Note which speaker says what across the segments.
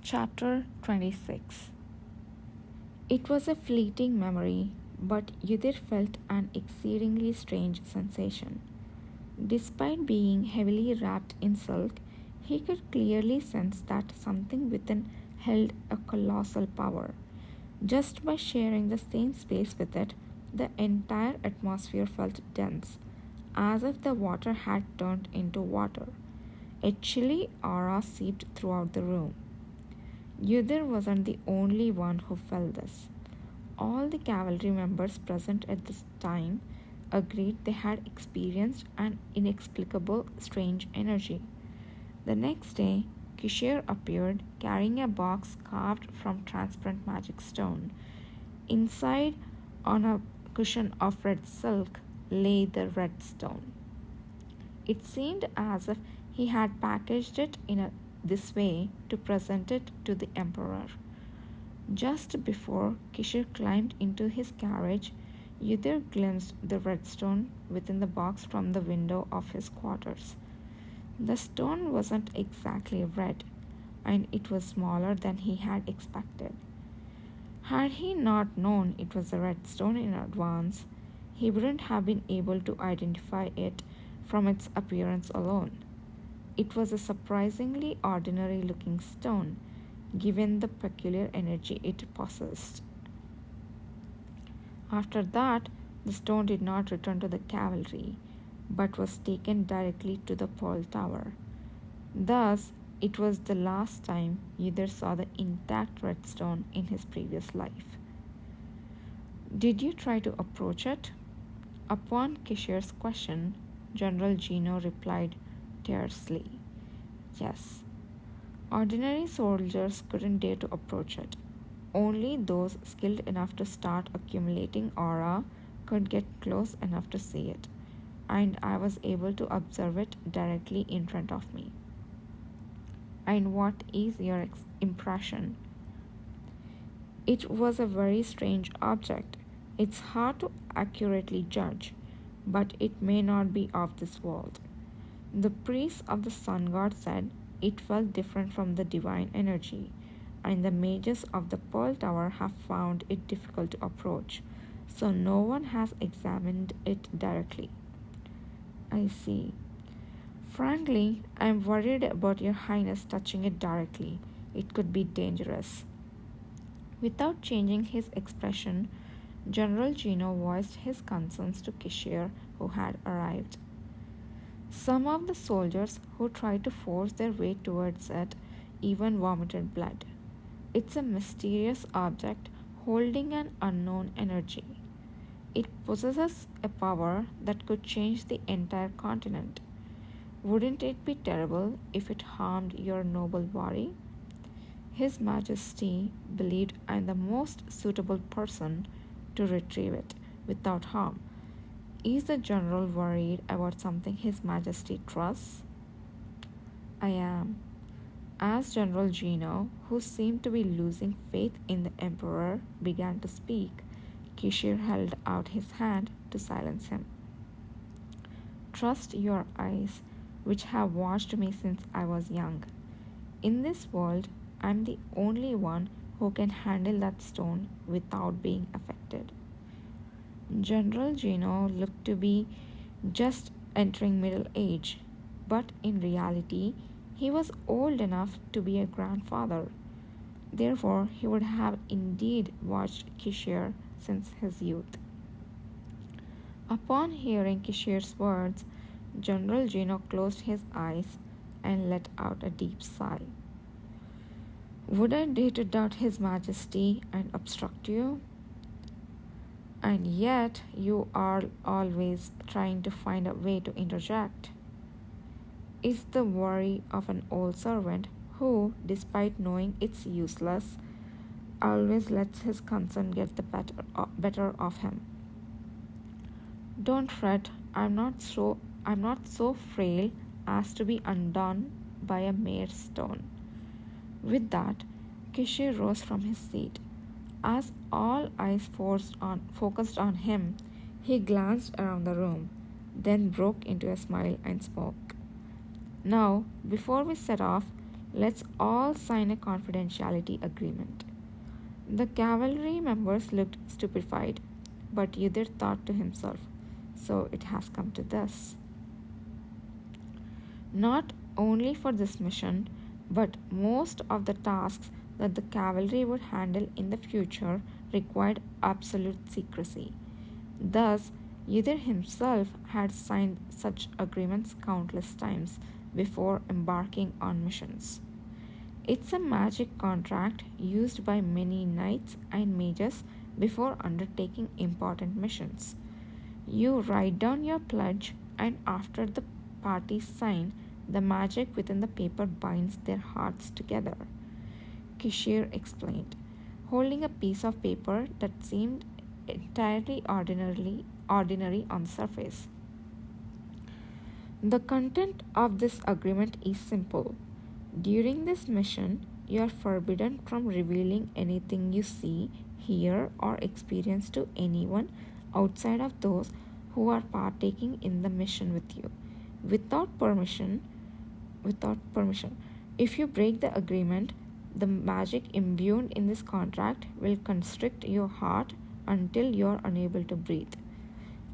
Speaker 1: Chapter 26. It was a fleeting memory, but Yudir felt an exceedingly strange sensation. Despite being heavily wrapped in silk, he could clearly sense that something within held a colossal power. Just by sharing the same space with it, the entire atmosphere felt dense, as if the water had turned into water. A chilly aura seeped throughout the room. Yudir wasn't the only one who felt this. All the cavalry members present at this time agreed they had experienced an inexplicable strange energy. The next day, Kishir appeared carrying a box carved from transparent magic stone. Inside, on a cushion of red silk, lay the red stone. It seemed as if he had packaged it this way to present it to the emperor. Just before Kishir climbed into his carriage, Yudir glimpsed the red stone within the box from the window of his quarters. The stone wasn't exactly red, and it was smaller than he had expected. Had he not known it was a red stone in advance, he wouldn't have been able to identify it from its appearance alone. It was a surprisingly ordinary looking stone, given the peculiar energy it possessed. After that, the stone did not return to the cavalry, but was taken directly to the Pearl Tower. Thus, it was the last time either saw the intact red stone in his previous life. Did you try to approach it? Upon Kishir's question, General Gino replied tersely, "Yes." Ordinary soldiers couldn't dare to approach it. Only those skilled enough to start accumulating aura could get close enough to see it, and I was able to observe it directly in front of me. And what is your impression? It was a very strange object. It's hard to accurately judge, but it may not be of this world. The priests of the sun god said it felt different from the divine energy, and the mages of the Pearl Tower have found it difficult to approach, so no one has examined it directly. I see. Frankly, I am worried about your highness touching it directly. It could be dangerous. Without changing his expression, General Gino voiced his concerns to Kishir, who had arrived. Some of the soldiers who tried to force their way towards it even vomited blood. It's a mysterious object holding an unknown energy. It possesses a power that could change the entire continent. Wouldn't it be terrible if it harmed your noble body? His Majesty believed I am the most suitable person to retrieve it without harm. Is the general worried about something His Majesty trusts? I am. As General Gino, who seemed to be losing faith in the Emperor, began to speak, Kishir held out his hand to silence him. Trust your eyes, which have watched me since I was young. In this world, I am the only one who can handle that stone without being affected. General Gino looked to be just entering middle age, but in reality, he was old enough to be a grandfather. Therefore, he would have indeed watched Kishir since his youth. Upon hearing Kishir's words, General Gino closed his eyes and let out a deep sigh. Would I dare to doubt His Majesty and obstruct you? And yet you are always trying to find a way to interject. Is the worry of an old servant who, despite knowing it's useless, always lets his concern get the better of him. Don't fret, I'm not so frail as to be undone by a mere stone. With that, Kishir rose from his seat. As all eyes focused on him, he glanced around the room, then broke into a smile and spoke. Now, before we set off, Let's all sign a confidentiality agreement. The cavalry members looked stupefied, but Yudhir thought to himself, so it has come to this. Not only for this mission, but most of the tasks that the cavalry would handle in the future required absolute secrecy. Thus, Yudhir himself had signed such agreements countless times before embarking on missions. It's a magic contract used by many knights and mages before undertaking important missions. You write down your pledge, and after the parties sign, the magic within the paper binds their hearts together. Kishir explained, holding a piece of paper that seemed entirely ordinary on the surface. The content of this agreement is simple. During this mission, you are forbidden from revealing anything you see, hear, or experience to anyone outside of those who are partaking in the mission with you. Without permission, without permission. If you break the agreement, the magic imbued in this contract will constrict your heart until you are unable to breathe.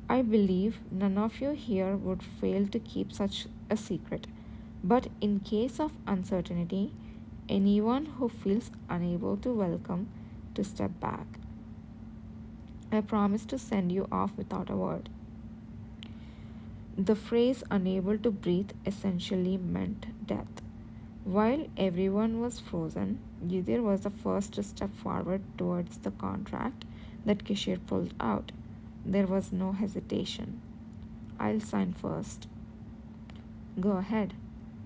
Speaker 1: I believe none of you here would fail to keep such a secret. But in case of uncertainty, anyone who feels unable to welcome to step back. I promise to send you off without a word. The phrase unable to breathe essentially meant death. While everyone was frozen, Yudhir was the first to step forward towards the contract that Kishir pulled out. There was no hesitation. I'll sign first. Go ahead.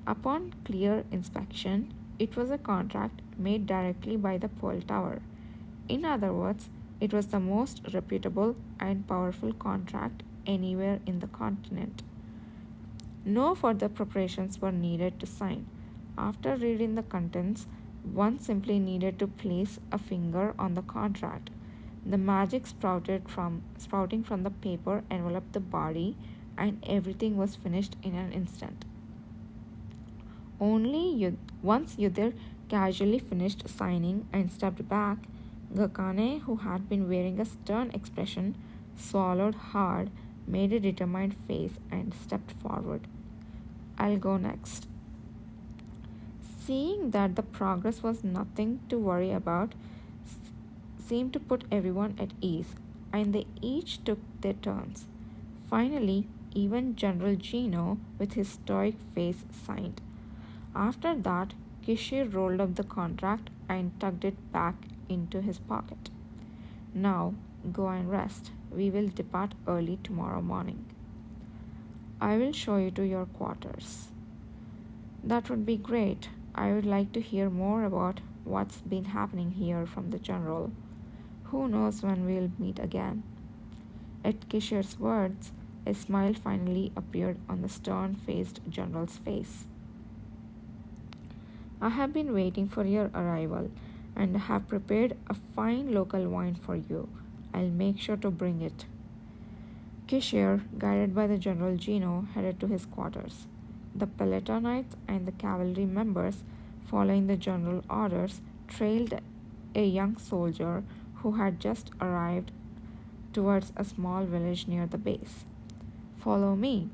Speaker 1: Upon clear inspection, it was a contract made directly by the Pearl Tower. In other words, it was the most reputable and powerful contract anywhere in the continent. No further preparations were needed to sign. After reading the contents, one simply needed to place a finger on the contract. The magic sprouting from the paper enveloped the body, and everything was finished in an instant. Once Yudhir casually finished signing and stepped back, Gakane, who had been wearing a stern expression, swallowed hard, made a determined face, and stepped forward. I'll go next. Seeing that the progress was nothing to worry about, seemed to put everyone at ease, and they each took their turns. Finally, even General Gino, with his stoic face, signed. After that, Kishir rolled up the contract and tucked it back into his pocket. Now, go and rest. We will depart early tomorrow morning. I will show you to your quarters. That would be great. I would like to hear more about what's been happening here from the general. Who knows when we'll meet again? At Kishir's words, a smile finally appeared on the stern-faced general's face. I have been waiting for your arrival and have prepared a fine local wine for you. I'll make sure to bring it. Kishir, guided by the General Gino, headed to his quarters. The Pelotonnites and the cavalry members, following the general orders, trailed a young soldier who had just arrived towards a small village near the base. Follow me.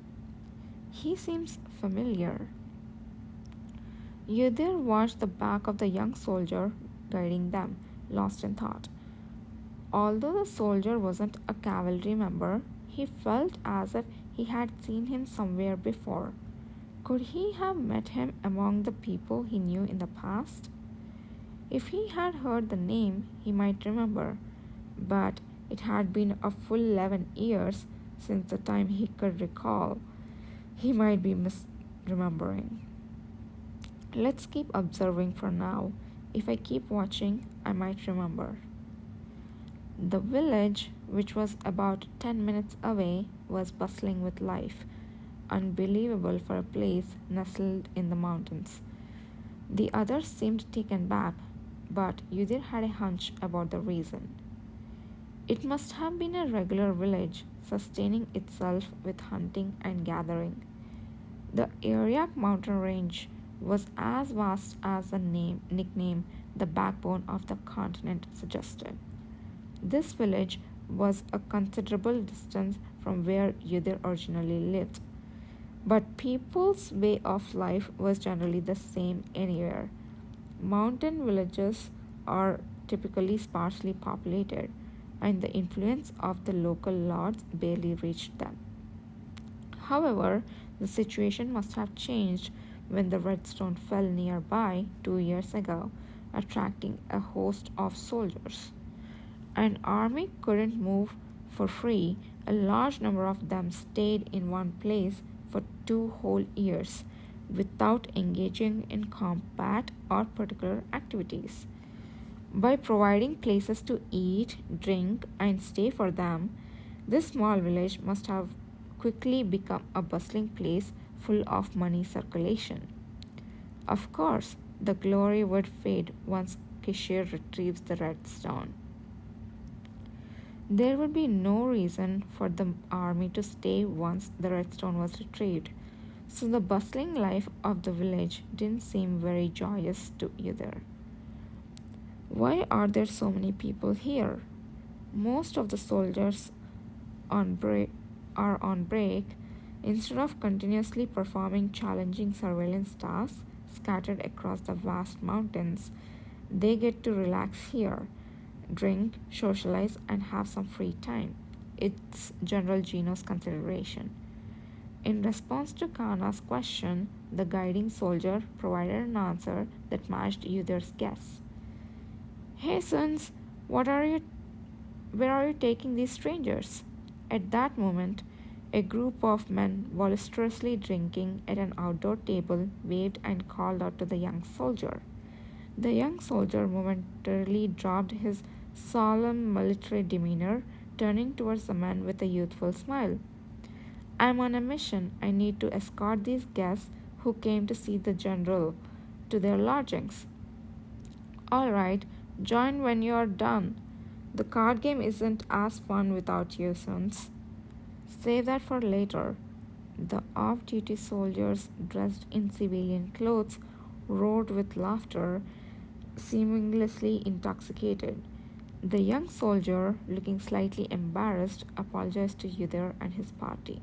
Speaker 1: He seems familiar. Yudhir watched the back of the young soldier guiding them, lost in thought. Although the soldier wasn't a cavalry member, he felt as if he had seen him somewhere before. Could he have met him among the people he knew in the past? If he had heard the name, he might remember, but it had been a full 11 years since the time he could recall. He might be misremembering. Let's keep observing for now. If I keep watching, I might remember. The village, which was about 10 minutes away, was bustling with life, unbelievable for a place nestled in the mountains. The others seemed taken back, but Yudhir had a hunch about the reason. It must have been a regular village, sustaining itself with hunting and gathering. The Ariak mountain range was as vast as the nickname the backbone of the continent suggested. This village was a considerable distance from where Udir originally lived, but people's way of life was generally the same anywhere. Mountain villages are typically sparsely populated, and the influence of the local lords barely reached them. However, the situation must have changed when the Redstone fell nearby 2 years ago, attracting a host of soldiers. An army couldn't move for free. A large number of them stayed in one place for 2 whole years without engaging in combat or particular activities. By providing places to eat, drink, and stay for them, this small village must have quickly become a bustling place full of money circulation. Of course, the glory would fade once Kishir retrieves the red stone. There would be no reason for the army to stay once the red stone was retrieved, so the bustling life of the village didn't seem very joyous to either. Why are there so many people here? Most of the soldiers on break are on break. Instead of continuously performing challenging surveillance tasks scattered across the vast mountains, they get to relax here, drink, socialize, and have some free time. It's General Gino's consideration. In response to Kana's question, the guiding soldier provided an answer that matched Udir's guess. Hey sons, what are you where are you taking these strangers? At that moment, a group of men boisterously drinking at an outdoor table waved and called out to the young soldier. The young soldier momentarily dropped his solemn military demeanor, turning towards the man with a youthful smile. I'm on a mission. I need to escort these guests who came to see the general to their lodgings. All right, join when you're done. The card game isn't as fun without you, sons. Save that for later. The off duty soldiers, dressed in civilian clothes, roared with laughter, seemingly intoxicated. The young soldier, looking slightly embarrassed, apologized to Udir and his party.